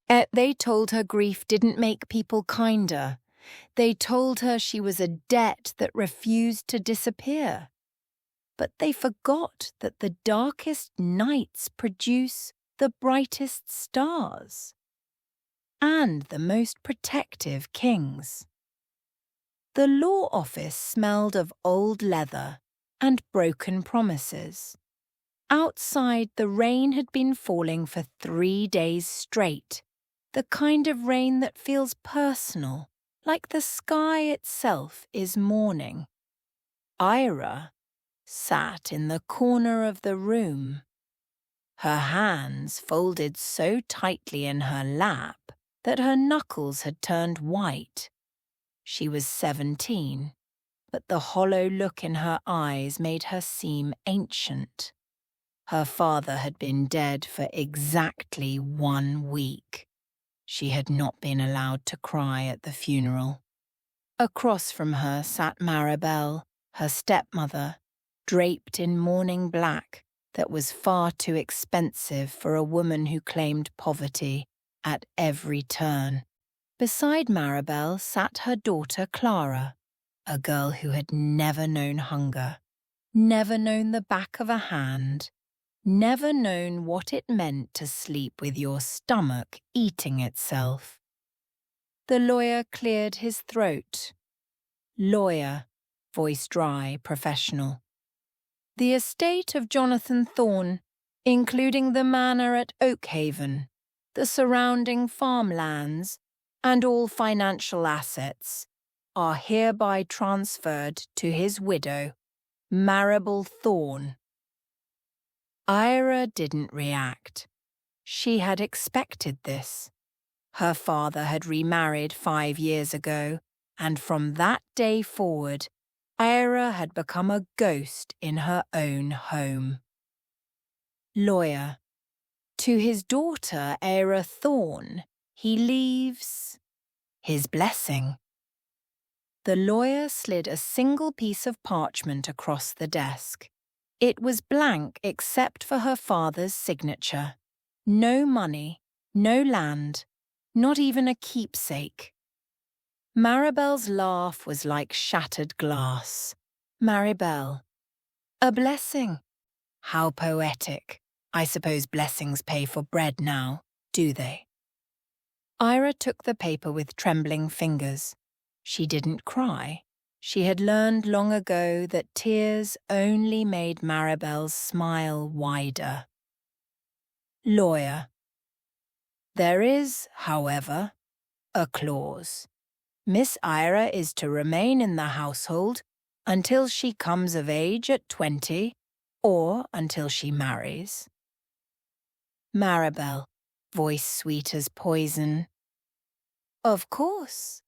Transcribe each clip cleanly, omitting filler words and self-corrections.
They told her grief didn't make people kinder. They told her she was a debt that refused to disappear. But they forgot that the darkest nights produce the brightest stars and the most protective kings. The law office smelled of old leather and broken promises. Outside, the rain had been falling for 3 days straight, the kind of rain that feels personal, like the sky itself is mourning. Ira sat in the corner of the room, her hands folded so tightly in her lap that her knuckles had turned white. She was 17, but the hollow look in her eyes made her seem ancient. Her father had been dead for exactly 1 week. She had not been allowed to cry at the funeral. Across from her sat Maribel, her stepmother, draped in mourning black that was far too expensive for a woman who claimed poverty at every turn. Beside Maribel sat her daughter Clara, a girl who had never known hunger, never known the back of a hand, never known what it meant to sleep with your stomach eating itself. The lawyer cleared his throat. Lawyer, voice dry, professional. The estate of Jonathan Thorne, including the manor at Oakhaven, the surrounding farmlands, and all financial assets, are hereby transferred to his widow, Maribel Thorne. Ira didn't react. She had expected this. Her father had remarried 5 years ago, and from that day forward, Ira had become a ghost in her own home. Lawyer. To his daughter, Ira Thorne, he leaves his blessing. The lawyer slid a single piece of parchment across the desk. It was blank except for her father's signature. No money, no land, not even a keepsake. Maribel's laugh was like shattered glass. Maribel. A blessing. How poetic. I suppose blessings pay for bread now, do they? Ira took the paper with trembling fingers. She didn't cry. She had learned long ago that tears only made Maribel's smile wider. Lawyer. There is, however, a clause. Miss Ira is to remain in the household until she comes of age at 20 or until she marries. Maribel, voice sweet as poison. Of course.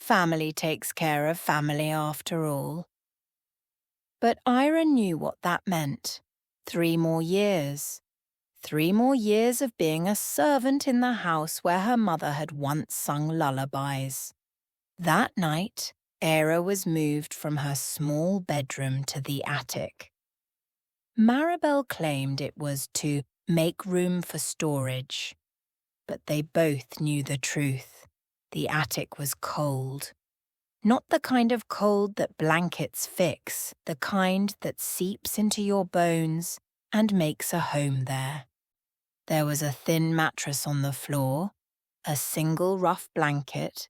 Family takes care of family after all. But Ira knew what that meant. 3 more years. 3 more years of being a servant in the house where her mother had once sung lullabies. That night, Ira was moved from her small bedroom to the attic. Maribel claimed it was to make room for storage, but they both knew the truth. The attic was cold. Not the kind of cold that blankets fix, the kind that seeps into your bones and makes a home there. There was a thin mattress on the floor, a single rough blanket,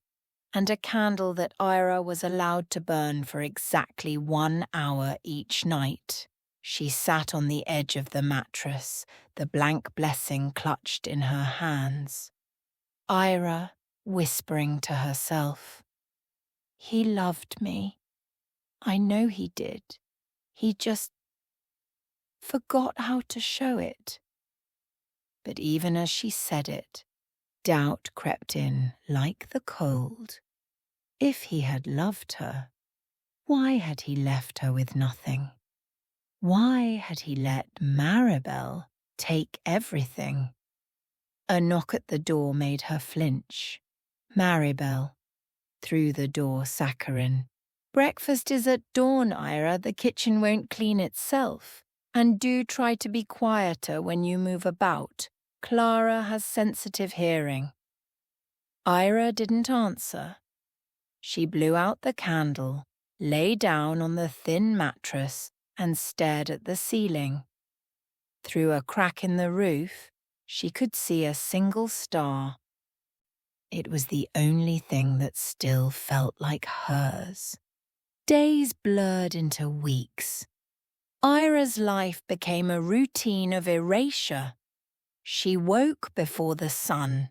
and a candle that Ira was allowed to burn for exactly 1 hour each night. She sat on the edge of the mattress, the blank blessing clutched in her hands. Ira whispering to herself, "He loved me. I know he did. He just forgot how to show it." But even as she said it, doubt crept in like the cold. If he had loved her, why had he left her with nothing? Why had he let Maribel take everything? A knock at the door made her flinch. Maribel. Through the door, saccharine. "Breakfast is at dawn, Ira. The kitchen won't clean itself. And do try to be quieter when you move about. Clara has sensitive hearing. Ira didn't answer. She blew out the candle, lay down on the thin mattress, and stared at the ceiling. Through a crack in the roof, she could see a single star. It was the only thing that still felt like hers. Days blurred into weeks. Ira's life became a routine of erasure. She woke before the sun.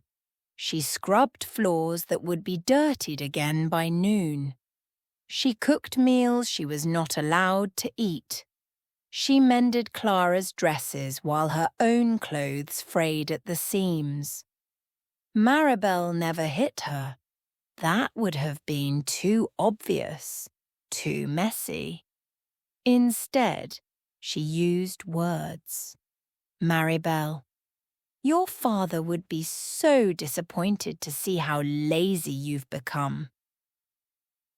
She scrubbed floors that would be dirtied again by noon. She cooked meals she was not allowed to eat. She mended Clara's dresses while her own clothes frayed at the seams. Maribel never hit her. That would have been too obvious, too messy. Instead, she used words. Maribel, your father would be so disappointed to see how lazy you've become.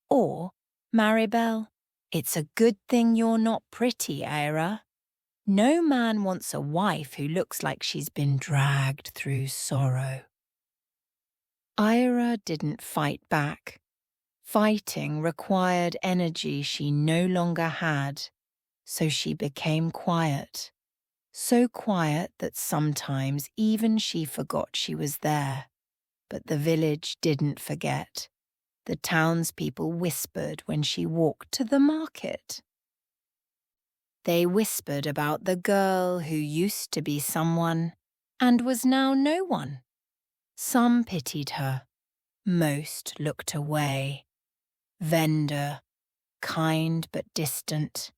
Or, Maribel, it's a good thing you're not pretty, Ira. No man wants a wife who looks like she's been dragged through sorrow. Ira didn't fight back. Fighting required energy she no longer had, so she became quiet. So quiet that sometimes even she forgot she was there. But the village didn't forget. The townspeople whispered when she walked to the market. They whispered about the girl who used to be someone and was now no one. Some pitied her. Most looked away. Vendor, kind but distant.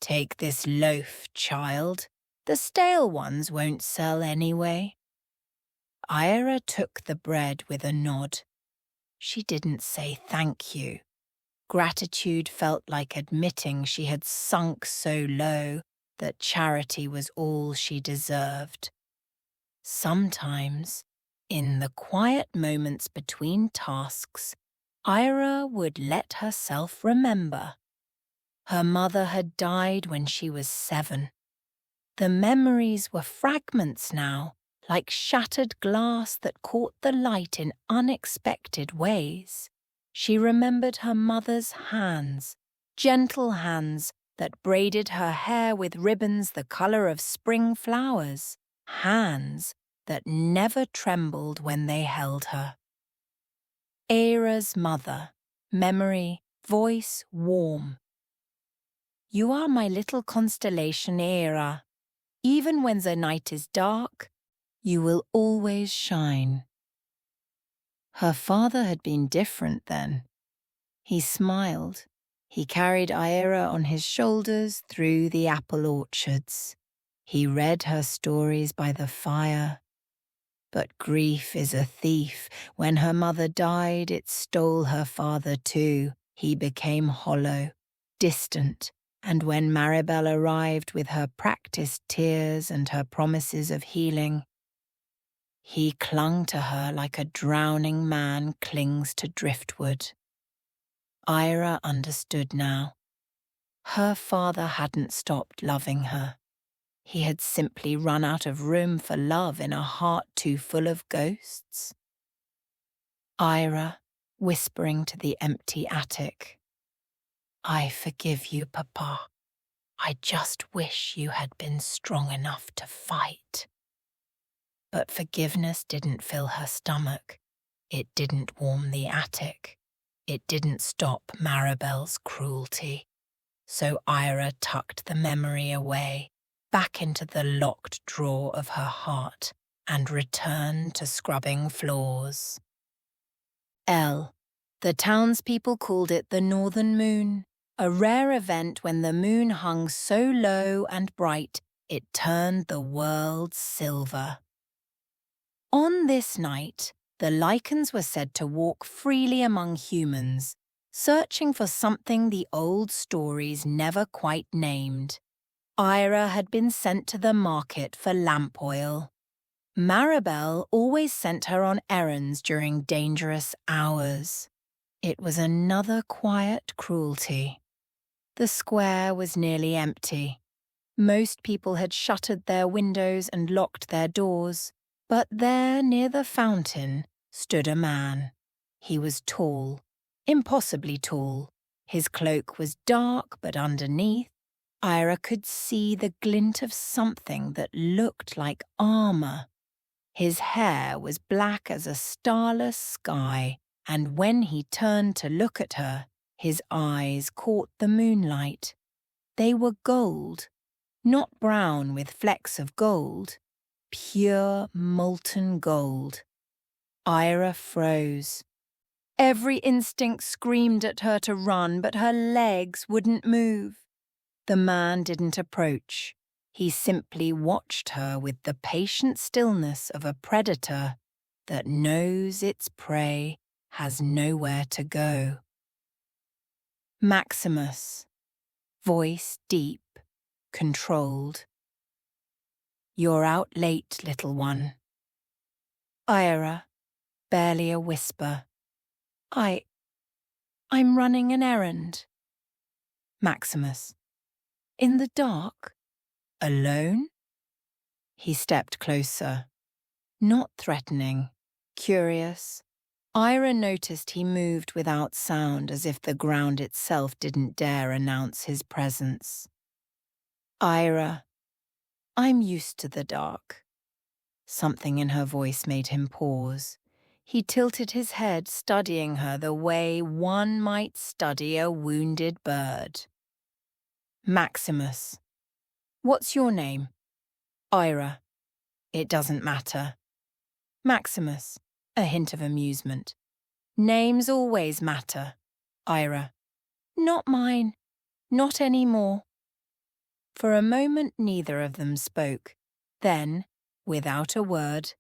Take this loaf, child. The stale ones won't sell anyway. Ira took the bread with a nod. She didn't say thank you. Gratitude felt like admitting she had sunk so low that charity was all she deserved. Sometimes, in the quiet moments between tasks, Ira would let herself remember. Her mother had died when she was 7. The memories were fragments now, like shattered glass that caught the light in unexpected ways. She remembered her mother's hands, gentle hands that braided her hair with ribbons the colour of spring flowers, hands that never trembled when they held her. Ira's mother, memory, voice warm. You are my little constellation, Ira. Even when the night is dark, you will always shine. Her father had been different then. He smiled. He carried Ira on his shoulders through the apple orchards. He read her stories by the fire. But grief is a thief. When her mother died, it stole her father too. He became hollow, distant, and when Maribel arrived with her practiced tears and her promises of healing, he clung to her like a drowning man clings to driftwood. Ira understood now. Her father hadn't stopped loving her. He had simply run out of room for love in a heart too full of ghosts. Ira, whispering to the empty attic, I forgive you, Papa. I just wish you had been strong enough to fight. But forgiveness didn't fill her stomach. It didn't warm the attic. It didn't stop Maribel's cruelty. So Ira tucked the memory away, back into the locked drawer of her heart, and returned to scrubbing floors. The townspeople called it the Northern Moon, a rare event when the moon hung so low and bright it turned the world silver. On this night, the Lycans were said to walk freely among humans, searching for something the old stories never quite named. Ira had been sent to the market for lamp oil. Maribel always sent her on errands during dangerous hours. It was another quiet cruelty. The square was nearly empty. Most people had shuttered their windows and locked their doors, but there near the fountain stood a man. He was tall, impossibly tall. His cloak was dark, but underneath, Ira could see the glint of something that looked like armor. His hair was black as a starless sky, and when he turned to look at her, his eyes caught the moonlight. They were gold, not brown with flecks of gold, pure molten gold. Ira froze. Every instinct screamed at her to run, but her legs wouldn't move. The man didn't approach. He simply watched her with the patient stillness of a predator that knows its prey has nowhere to go. Maximus, voice deep, controlled. You're out late, little one. Ira, barely a whisper. I'm running an errand. Maximus, in the dark? Alone? He stepped closer. Not threatening, curious. Ira noticed he moved without sound, as if the ground itself didn't dare announce his presence. Ira, I'm used to the dark. Something in her voice made him pause. He tilted his head, studying her the way one might study a wounded bird. Maximus. What's your name? Ira. It doesn't matter. Maximus. A hint of amusement. Names always matter. Ira. Not mine. Not anymore. For a moment neither of them spoke. Then, without a word,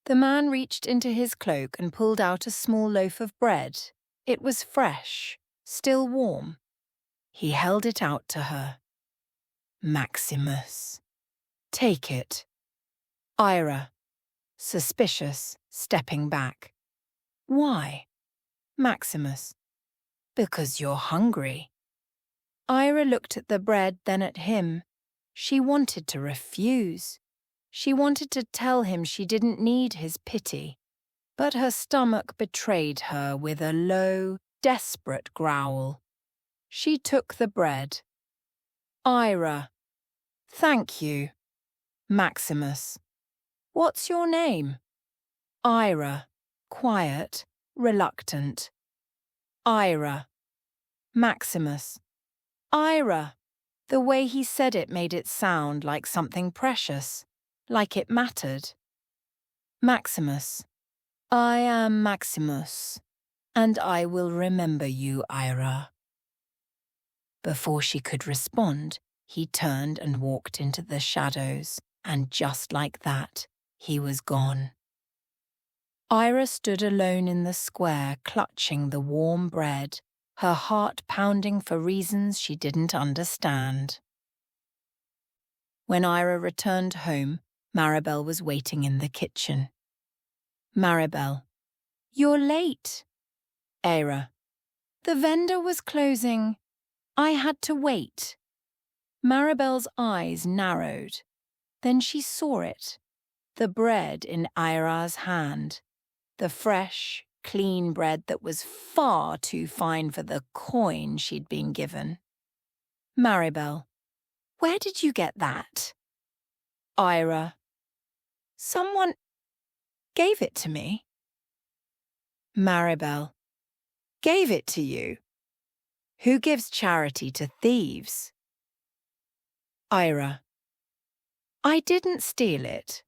the man reached into his cloak and pulled out a small loaf of bread. It was fresh, still warm. He held it out to her. Maximus. Take it. Ira, suspicious, stepping back. Why? Maximus. Because you're hungry. Ira looked at the bread, then at him. She wanted to refuse. She wanted to tell him she didn't need his pity, but her stomach betrayed her with a low, desperate growl. She took the bread. Ira. Thank you. Maximus. What's your name? Ira. Quiet, reluctant. Ira. Maximus. Ira. The way he said it made it sound like something precious, like it mattered. Maximus. I am Maximus, and I will remember you, Ira. Before she could respond, he turned and walked into the shadows, and just like that, he was gone. Ira stood alone in the square, clutching the warm bread, her heart pounding for reasons she didn't understand. When Ira returned home, Maribel was waiting in the kitchen. Maribel. You're late. Ira. The vendor was closing. I had to wait. Maribel's eyes narrowed. Then she saw it. The bread in Ira's hand. The fresh, clean bread that was far too fine for the coin she'd been given. Maribel. Where did you get that? Ira. Someone gave it to me. Maribel. Gave it to you? Who gives charity to thieves? Ira. I didn't steal it.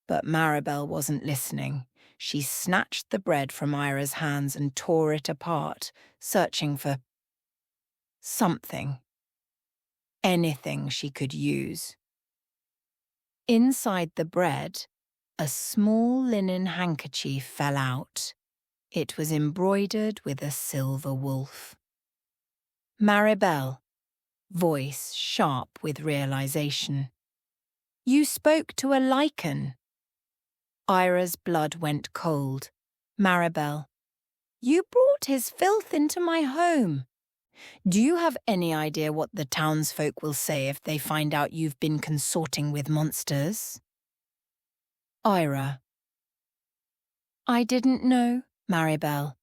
But Maribel wasn't listening. She snatched the bread from Ira's hands and tore it apart, searching for something. Anything she could use. Inside the bread, a small linen handkerchief fell out. It was embroidered with a silver wolf. Maribel, voice sharp with realization. You spoke to a Lycan. Ira's blood went cold. Maribel. You brought his filth into my home. Do you have any idea what the townsfolk will say if they find out you've been consorting with monsters? Ira. I didn't know, Maribel.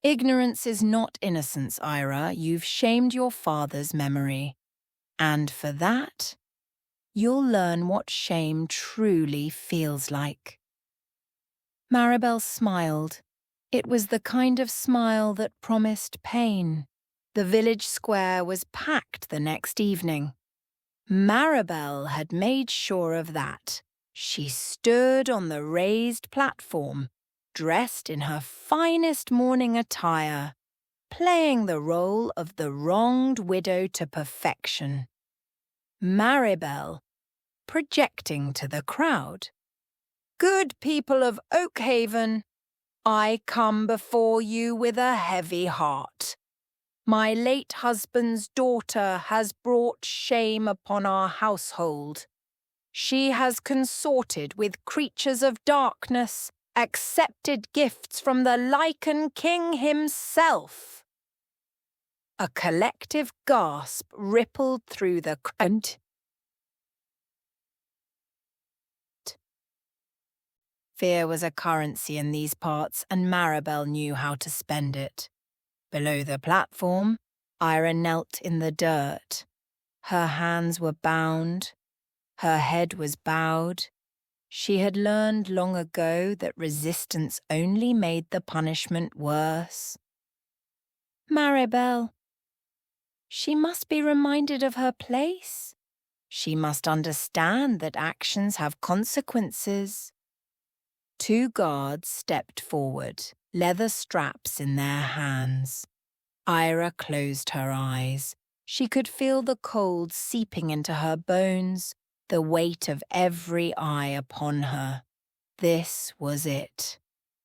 Ignorance is not innocence, Ira. You've shamed your father's memory. And for that, you'll learn what shame truly feels like. Maribel smiled. It was the kind of smile that promised pain. The village square was packed the next evening. Maribel had made sure of that. She stood on the raised platform, dressed in her finest morning attire, playing the role of the wronged widow to perfection. Maribel, projecting to the crowd. Good people of Oakhaven, I come before you with a heavy heart. My late husband's daughter has brought shame upon our household. She has consorted with creatures of darkness, accepted gifts from the Lycan King himself. A collective gasp rippled through the crowd. Fear was a currency in these parts, and Maribel knew how to spend it. Below the platform, Ira knelt in the dirt. Her hands were bound. Her head was bowed. She had learned long ago that resistance only made the punishment worse. Maribel. She must be reminded of her place. She must understand that actions have consequences. Two guards stepped forward, leather straps in their hands. Ira closed her eyes. She could feel the cold seeping into her bones, the weight of every eye upon her. This was it.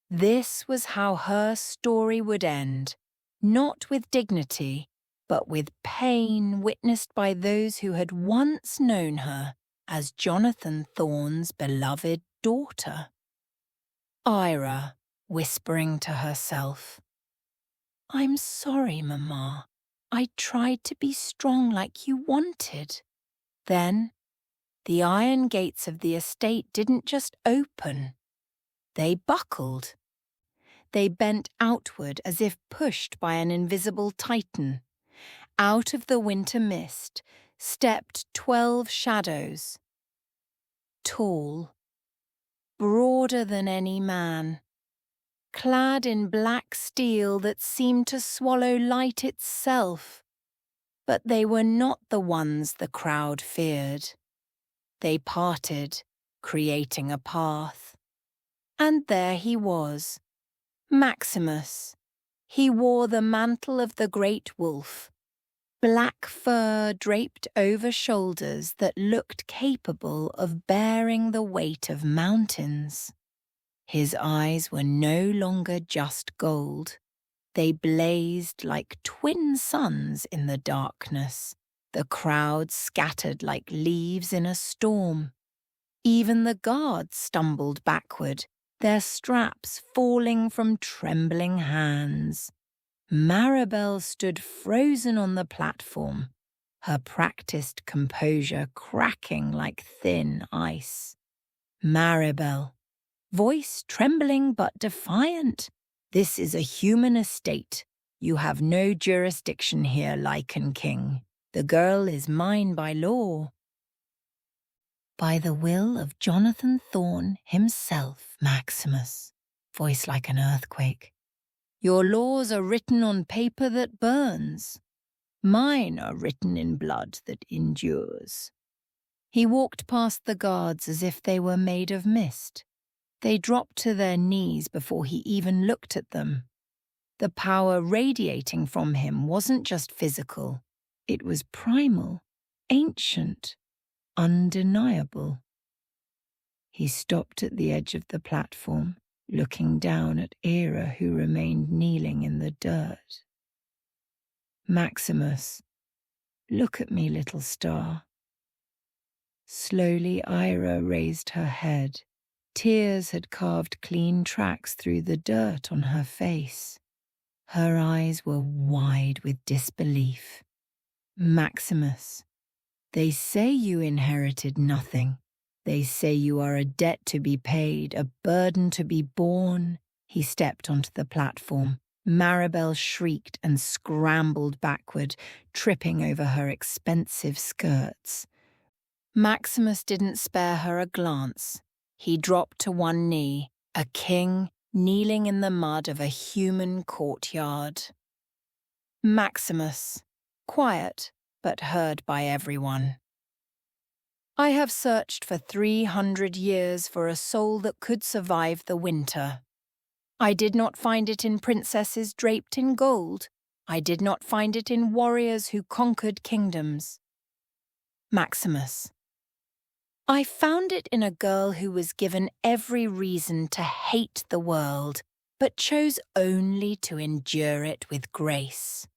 This was how her story would end, not with dignity, but with pain witnessed by those who had once known her as Jonathan Thorne's beloved daughter. Ira, whispering to herself, I'm sorry, Mama. I tried to be strong like you wanted. Then, the iron gates of the estate didn't just open. They buckled. They bent outward as if pushed by an invisible titan. Out of the winter mist stepped 12 shadows. Tall, broader than any man, clad in black steel that seemed to swallow light itself. But they were not the ones the crowd feared. They parted, creating a path. And there he was, Maximus. He wore the mantle of the great wolf, black fur draped over shoulders that looked capable of bearing the weight of mountains. His eyes were no longer just gold. They blazed like twin suns in the darkness. The crowd scattered like leaves in a storm. Even the guards stumbled backward, their straps falling from trembling hands. Maribel stood frozen on the platform, her practiced composure cracking like thin ice. Maribel, voice trembling but defiant. This is a human estate. You have no jurisdiction here, Lycan King. The girl is mine by law. By the will of Jonathan Thorne himself, Maximus, voice like an earthquake. Your laws are written on paper that burns. Mine are written in blood that endures. He walked past the guards as if they were made of mist. They dropped to their knees before he even looked at them. The power radiating from him wasn't just physical. It was primal, ancient, undeniable. He stopped at the edge of the platform, looking down at Ira, who remained kneeling in the dirt. Maximus, look at me, little star. Slowly Ira raised her head. Tears had carved clean tracks through the dirt on her face. Her eyes were wide with disbelief. Maximus, they say you inherited nothing. They say you are a debt to be paid, a burden to be borne. He stepped onto the platform. Maribel shrieked and scrambled backward, tripping over her expensive skirts. Maximus didn't spare her a glance. He dropped to one knee, a king kneeling in the mud of a human courtyard. Maximus, quiet but heard by everyone. I have searched for 300 years for a soul that could survive the winter. I did not find it in princesses draped in gold. I did not find it in warriors who conquered kingdoms. Maximus, I found it in a girl who was given every reason to hate the world, but chose only to endure it with grace.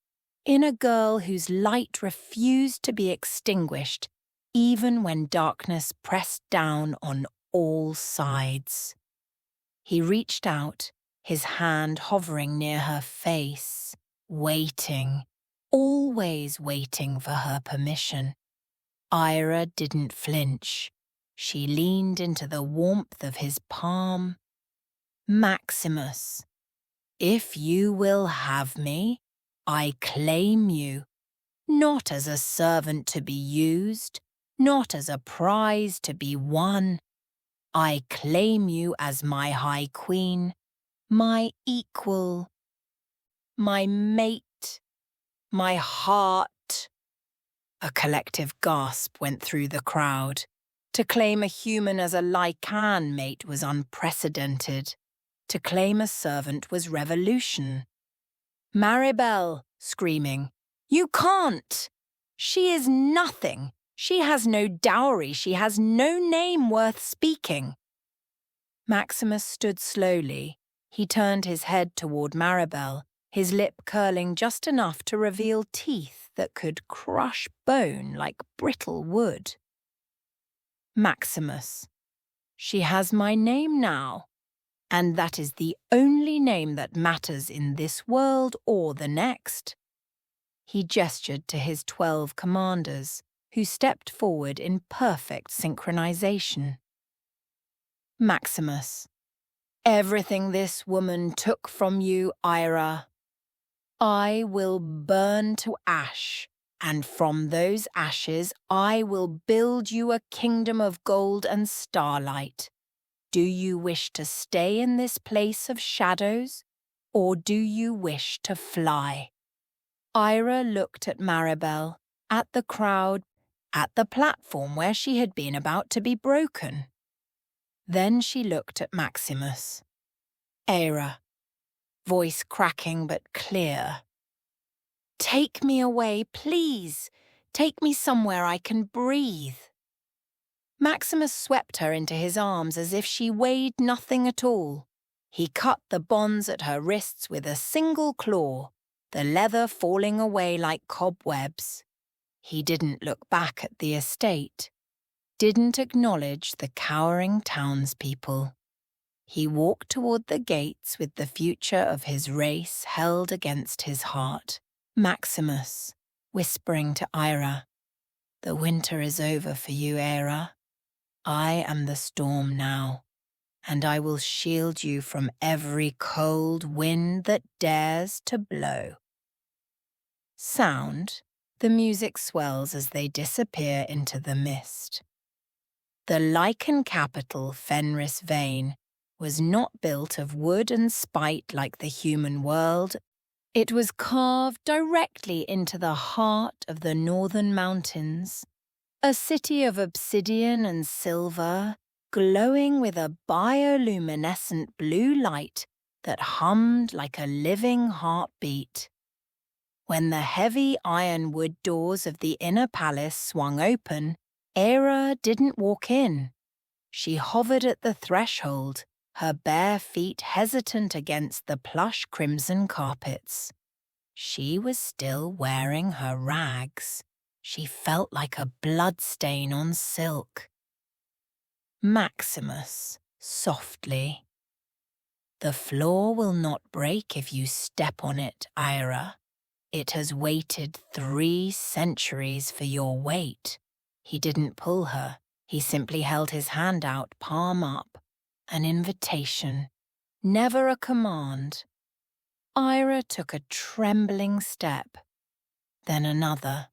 In a girl whose light refused to be extinguished, even when darkness pressed down on all sides. He reached out, his hand hovering near her face, waiting, always waiting for her permission. Ira didn't flinch. She leaned into the warmth of his palm. Maximus, if you will have me, I claim you, not as a servant to be used, not as a prize to be won. I claim you as my high queen, my equal, my mate, my heart. A collective gasp went through the crowd. To claim a human as a Lycan mate was unprecedented. To claim a servant was revolution. Maribel, screaming, "You can't! She is nothing. She has no dowry. She has no name worth speaking." Maximus stood slowly. He turned his head toward Maribel, his lip curling just enough to reveal teeth that could crush bone like brittle wood. Maximus, she has my name now, and that is the only name that matters in this world or the next. He gestured to his 12 commanders, who stepped forward in perfect synchronization. Maximus, everything this woman took from you, Ira, I will burn to ash, and from those ashes I will build you a kingdom of gold and starlight. Do you wish to stay in this place of shadows, or do you wish to fly? Ira looked at Maribel, at the crowd, at the platform where she had been about to be broken. Then she looked at Maximus. Ira, voice cracking but clear. Take me away, please. Take me somewhere I can breathe. Maximus swept her into his arms as if she weighed nothing at all. He cut the bonds at her wrists with a single claw, the leather falling away like cobwebs. He didn't look back at the estate, didn't acknowledge the cowering townspeople. He walked toward the gates with the future of his race held against his heart. Maximus, whispering to Ira, "The winter is over for you, Ira. I am the storm now, and I will shield you from every cold wind that dares to blow." Sound, the music swells as they disappear into the mist. The Lycan capital, Fenris Vane, was not built of wood and spite like the human world. It was carved directly into the heart of the northern mountains, a city of obsidian and silver, glowing with a bioluminescent blue light that hummed like a living heartbeat. When the heavy ironwood doors of the inner palace swung open, Era didn't walk in. She hovered at the threshold, her bare feet hesitant against the plush crimson carpets. She was still wearing her rags. She felt like a bloodstain on silk. Maximus, softly. The floor will not break if you step on it, Ira. It has waited 3 centuries for your weight. He didn't pull her. He simply held his hand out, palm up. An invitation, never a command. Ira took a trembling step, then another.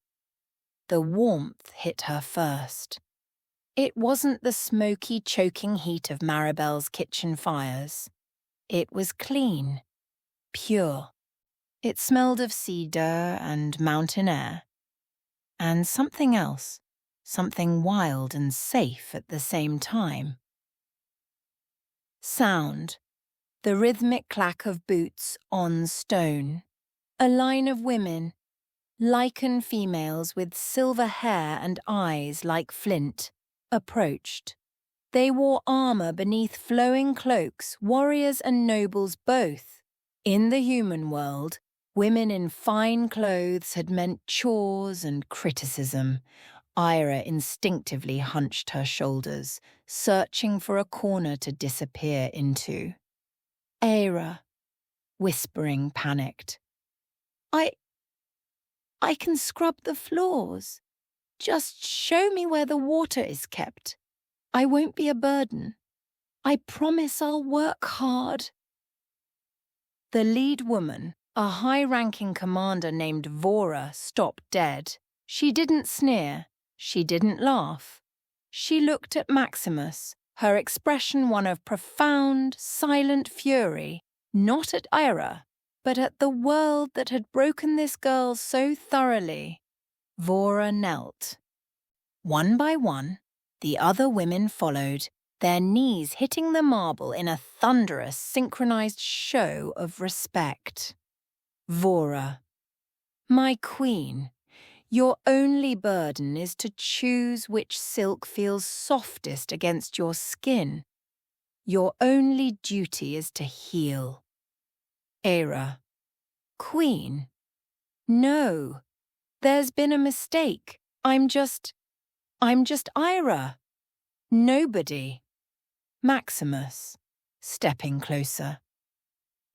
The warmth hit her first. It wasn't the smoky, choking heat of Maribel's kitchen fires. It was clean, pure. It smelled of cedar and mountain air. And something else, something wild and safe at the same time. Sound. The rhythmic clack of boots on stone. A line of women, Lycan females with silver hair and eyes like flint, approached. They wore armor beneath flowing cloaks, warriors and nobles both. In the human world, women in fine clothes had meant chores and criticism. Ira instinctively hunched her shoulders, searching for a corner to disappear into. Ira, whispering, panicked. I can scrub the floors. Just show me where the water is kept. I won't be a burden. I promise I'll work hard. The lead woman, a high-ranking commander named Vora, stopped dead. She didn't sneer. She didn't laugh. She looked at Maximus, her expression one of profound, silent fury, not at Ira, but at the world that had broken this girl so thoroughly. Vora knelt. One by one, the other women followed, their knees hitting the marble in a thunderous, synchronized show of respect. Vora. My queen, your only burden is to choose which silk feels softest against your skin. Your only duty is to heal. Era. Queen. No, there's been a mistake. I'm just Ira. Nobody. Maximus, stepping closer.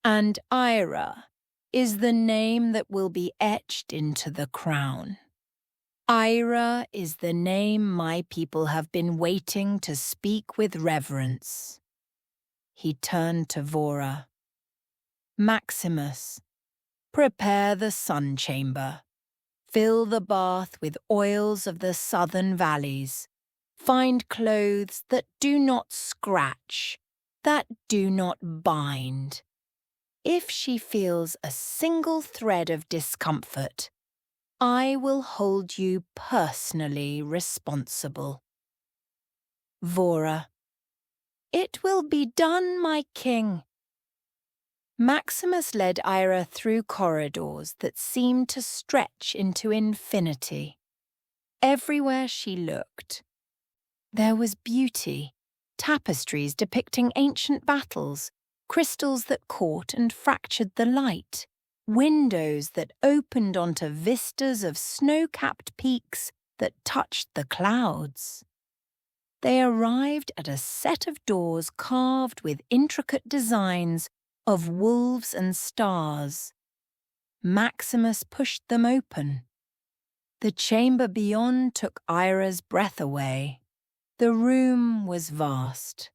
And Ira is the name that will be etched into the crown. Ira is the name my people have been waiting to speak with reverence. He turned to Vora. Maximus, prepare the sun chamber. Fill the bath with oils of the southern valleys. Find clothes that do not scratch, that do not bind. If she feels a single thread of discomfort, I will hold you personally responsible. Vora. It will be done, my king. Maximus led Ira through corridors that seemed to stretch into infinity. Everywhere she looked, there was beauty, tapestries depicting ancient battles, crystals that caught and fractured the light, windows that opened onto vistas of snow-capped peaks that touched the clouds. They arrived at a set of doors carved with intricate designs of wolves and stars. Maximus pushed them open. The chamber beyond took Ira's breath away. The room was vast.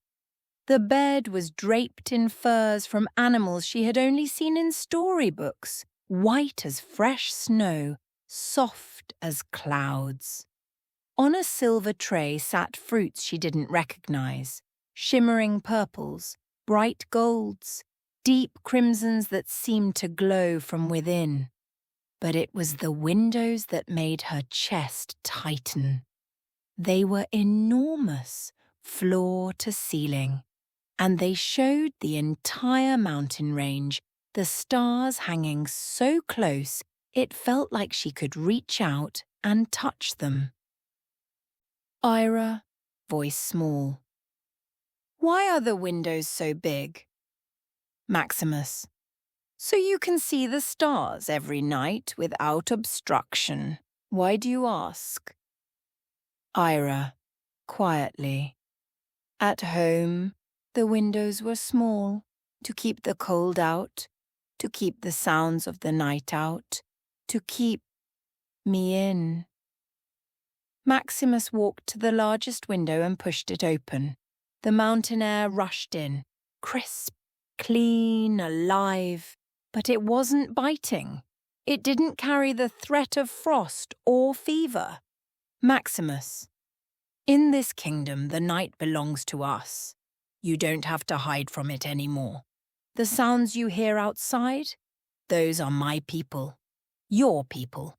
The bed was draped in furs from animals she had only seen in storybooks, white as fresh snow, soft as clouds. On a silver tray sat fruits she didn't recognize, shimmering purples, bright golds, deep crimsons that seemed to glow from within. But it was the windows that made her chest tighten. They were enormous, floor to ceiling, and they showed the entire mountain range, the stars hanging so close it felt like she could reach out and touch them. Ira, voice small. Why are the windows so big? Maximus. So you can see the stars every night without obstruction. Why do you ask? Ira, quietly. At home, the windows were small. to keep the cold out, to keep the sounds of the night out, to keep me in. Maximus walked to the largest window and pushed it open. The mountain air rushed in, crisp, clean, alive, but it wasn't biting. It didn't carry the threat of frost or fever. Maximus, in this kingdom the night belongs to us. You don't have to hide from it anymore. The sounds you hear outside, those are my people, your people.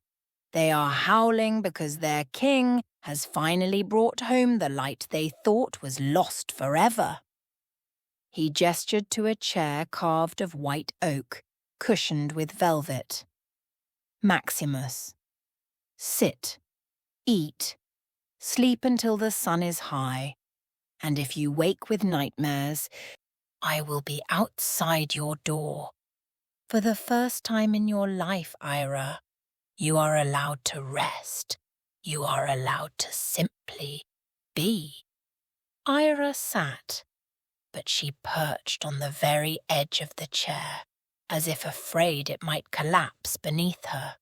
They are howling because their king has finally brought home the light they thought was lost forever. He gestured to a chair carved of white oak, cushioned with velvet. Maximus, sit, eat, sleep until the sun is high, and if you wake with nightmares, I will be outside your door. For the first time in your life, Ira, you are allowed to rest. You are allowed to simply be. Ira sat, but she perched on the very edge of the chair, as if afraid it might collapse beneath her.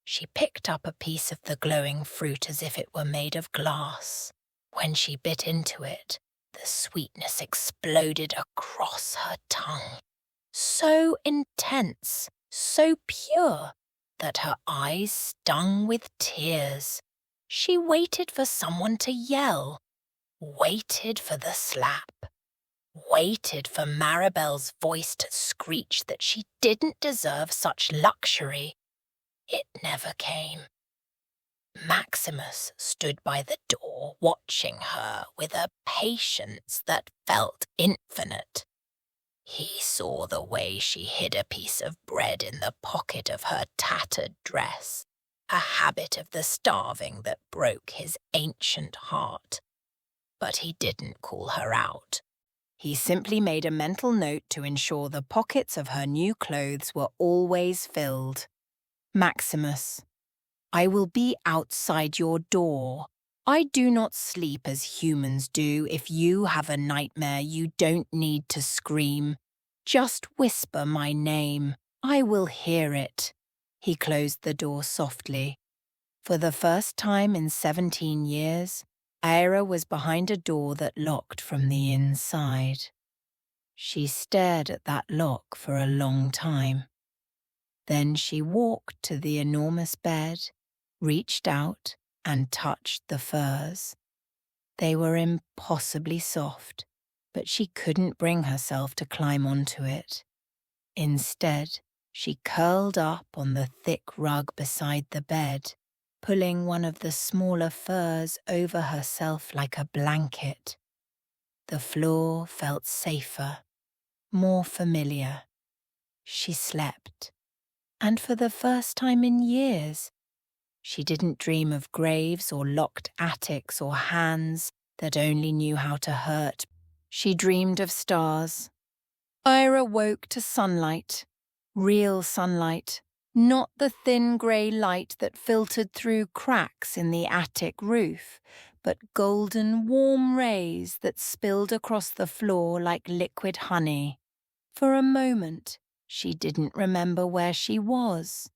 She picked up a piece of the glowing fruit as if it were made of glass. When she bit into it, the sweetness exploded across her tongue. So intense, so pure, that her eyes stung with tears. She waited for someone to yell, waited for the slap, waited for Maribel's voice to screech that she didn't deserve such luxury. It never came. Maximus stood by the door watching her with a patience that felt infinite. He saw the way she hid a piece of bread in the pocket of her tattered dress, a habit of the starving that broke his ancient heart. But he didn't call her out. He simply made a mental note to ensure the pockets of her new clothes were always filled. Maximus, I will be outside your door. I do not sleep as humans do. If you have a nightmare, you don't need to scream. Just whisper my name. I will hear it. He closed the door softly. For the first time in 17 years, Ira was behind a door that locked from the inside. She stared at that lock for a long time. Then she walked to the enormous bed, reached out and touched the furs. They were impossibly soft, but she couldn't bring herself to climb onto it. Instead, she curled up on the thick rug beside the bed, pulling one of the smaller furs over herself like a blanket. The floor felt safer, more familiar. She slept, and for the first time in years, she didn't dream of graves or locked attics or hands that only knew how to hurt. She dreamed of stars. Ira woke to sunlight, real sunlight, not the thin grey light that filtered through cracks in the attic roof, but golden, warm rays that spilled across the floor like liquid honey. For a moment, she didn't remember where she was.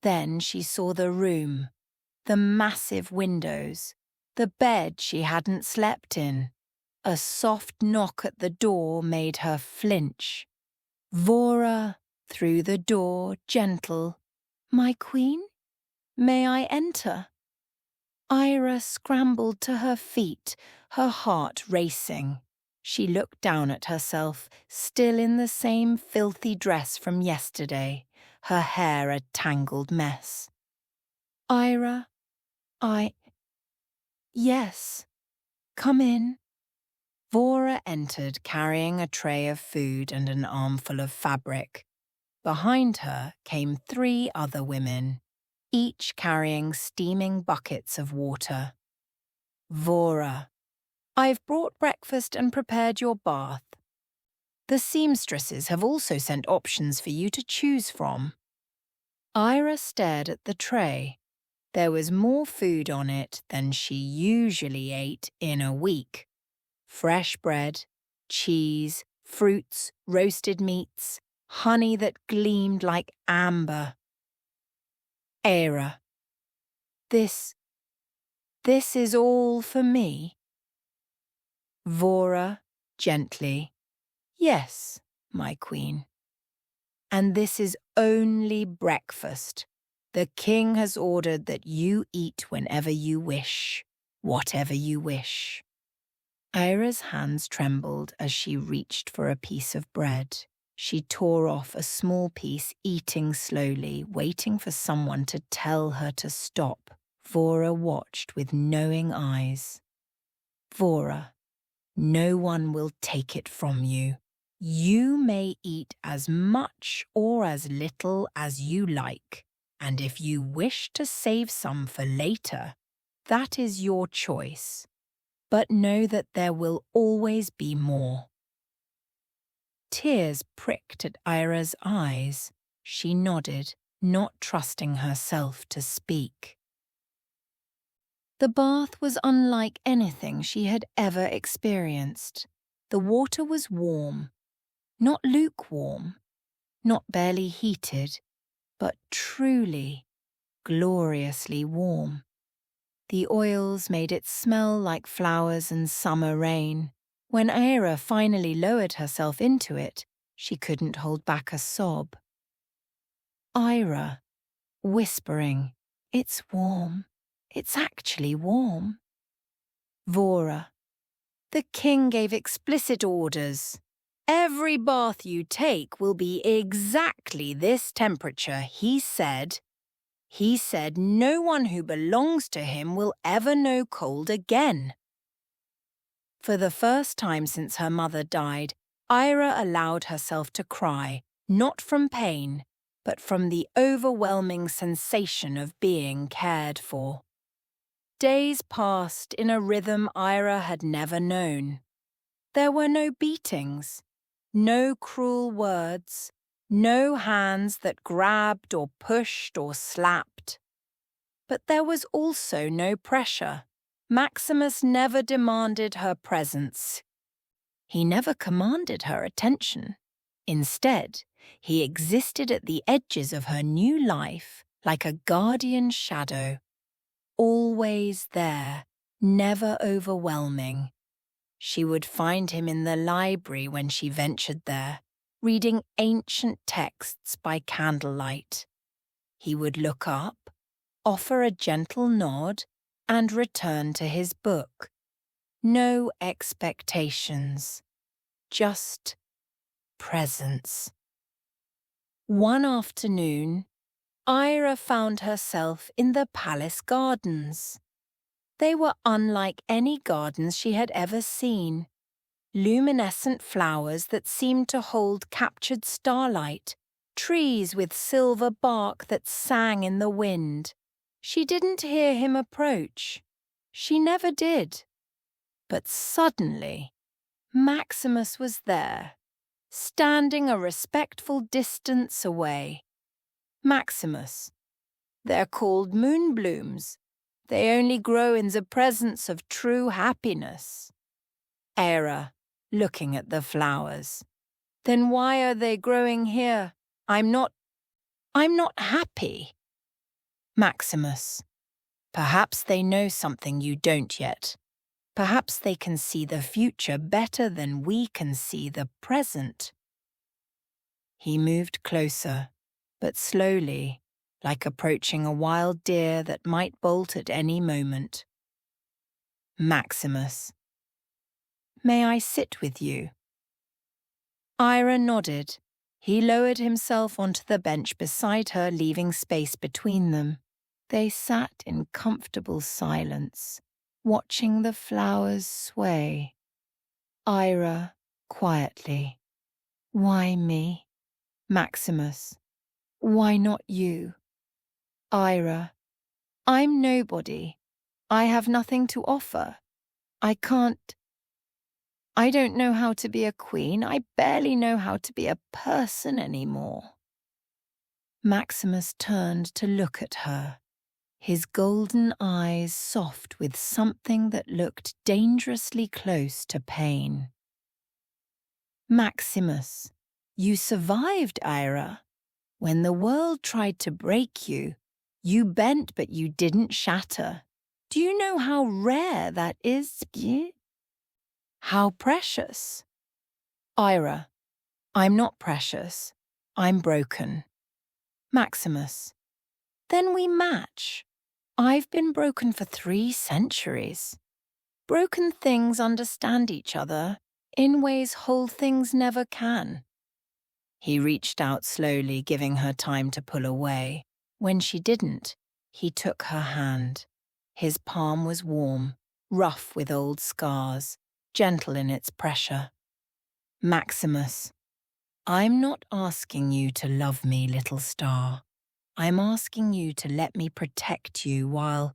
Then she saw the room, the massive windows, the bed she hadn't slept in. A soft knock at the door made her flinch. Vora, through the door, gentle. My queen? May I enter? Ira scrambled to her feet, her heart racing. She looked down at herself, still in the same filthy dress from yesterday, her hair a tangled mess. Ira, Yes. Come in. Vora entered carrying a tray of food and an armful of fabric. Behind her came 3 other women, each carrying steaming buckets of water. Vora, I've brought breakfast and prepared your bath. The seamstresses have also sent options for you to choose from. Ira stared at the tray. There was more food on it than she usually ate in a week. Fresh bread, cheese, fruits, roasted meats, honey that gleamed like amber. Aira, this is all for me? Vora, gently, yes, my queen. And this is only breakfast. The king has ordered that you eat whenever you wish, whatever you wish. Aira's hands trembled as she reached for a piece of bread. She tore off a small piece, eating slowly, waiting for someone to tell her to stop. Vora watched with knowing eyes. Vora, no one will take it from you. You may eat as much or as little as you like, and if you wish to save some for later, that is your choice. But know that there will always be more. Tears pricked at Aira's eyes. She nodded, not trusting herself to speak. The bath was unlike anything she had ever experienced. The water was warm, not lukewarm, not barely heated, but truly, gloriously warm. The oils made it smell like flowers and summer rain. When Aira finally lowered herself into it, she couldn't hold back a sob. Aira, whispering, "It's warm. It's actually warm." Vora, "The king gave explicit orders. Every bath you take will be exactly this temperature, he said. He said no one who belongs to him will ever know cold again." For the first time since her mother died, Aira allowed herself to cry, not from pain, but from the overwhelming sensation of being cared for. Days passed in a rhythm Aira had never known. There were no beatings, no cruel words, no hands that grabbed or pushed or slapped. But there was also no pressure. Maximus never demanded her presence. He never commanded her attention. Instead, he existed at the edges of her new life like a guardian shadow, always there, never overwhelming. She would find him in the library when she ventured there, reading ancient texts by candlelight. He would look up, offer a gentle nod, and return to his book. No expectations, just presence. One afternoon, Aira found herself in the palace gardens. They were unlike any gardens she had ever seen. Luminescent flowers that seemed to hold captured starlight, trees with silver bark that sang in the wind. She didn't hear him approach. She never did. But suddenly, Maximus was there, standing a respectful distance away. Maximus. They're called moonblooms. They only grow in the presence of true happiness. Aira, looking at the flowers. Then why are they growing here? I'm not happy. Maximus. Perhaps they know something you don't yet. Perhaps they can see the future better than we can see the present. He moved closer, but slowly, like approaching a wild deer that might bolt at any moment. Maximus. May I sit with you? Aira nodded. He lowered himself onto the bench beside her, leaving space between them. They sat in comfortable silence, watching the flowers sway. Aira, quietly. Why me? Maximus. Why not you? Aira. I'm nobody. I have nothing to offer. I don't know how to be a queen. I barely know how to be a person anymore. Maximus turned to look at her, his golden eyes soft with something that looked dangerously close to pain. Maximus, you survived, Ira. When the world tried to break you, you bent but you didn't shatter. Do you know how rare that is? How precious? Ira, I'm not precious. I'm broken. Maximus, then we match. I've been broken for 3 centuries. Broken things understand each other in ways whole things never can. He reached out slowly, giving her time to pull away. When she didn't, he took her hand. His palm was warm, rough with old scars, gentle in its pressure. Maximus, I'm not asking you to love me, little star. I'm asking you to let me protect you while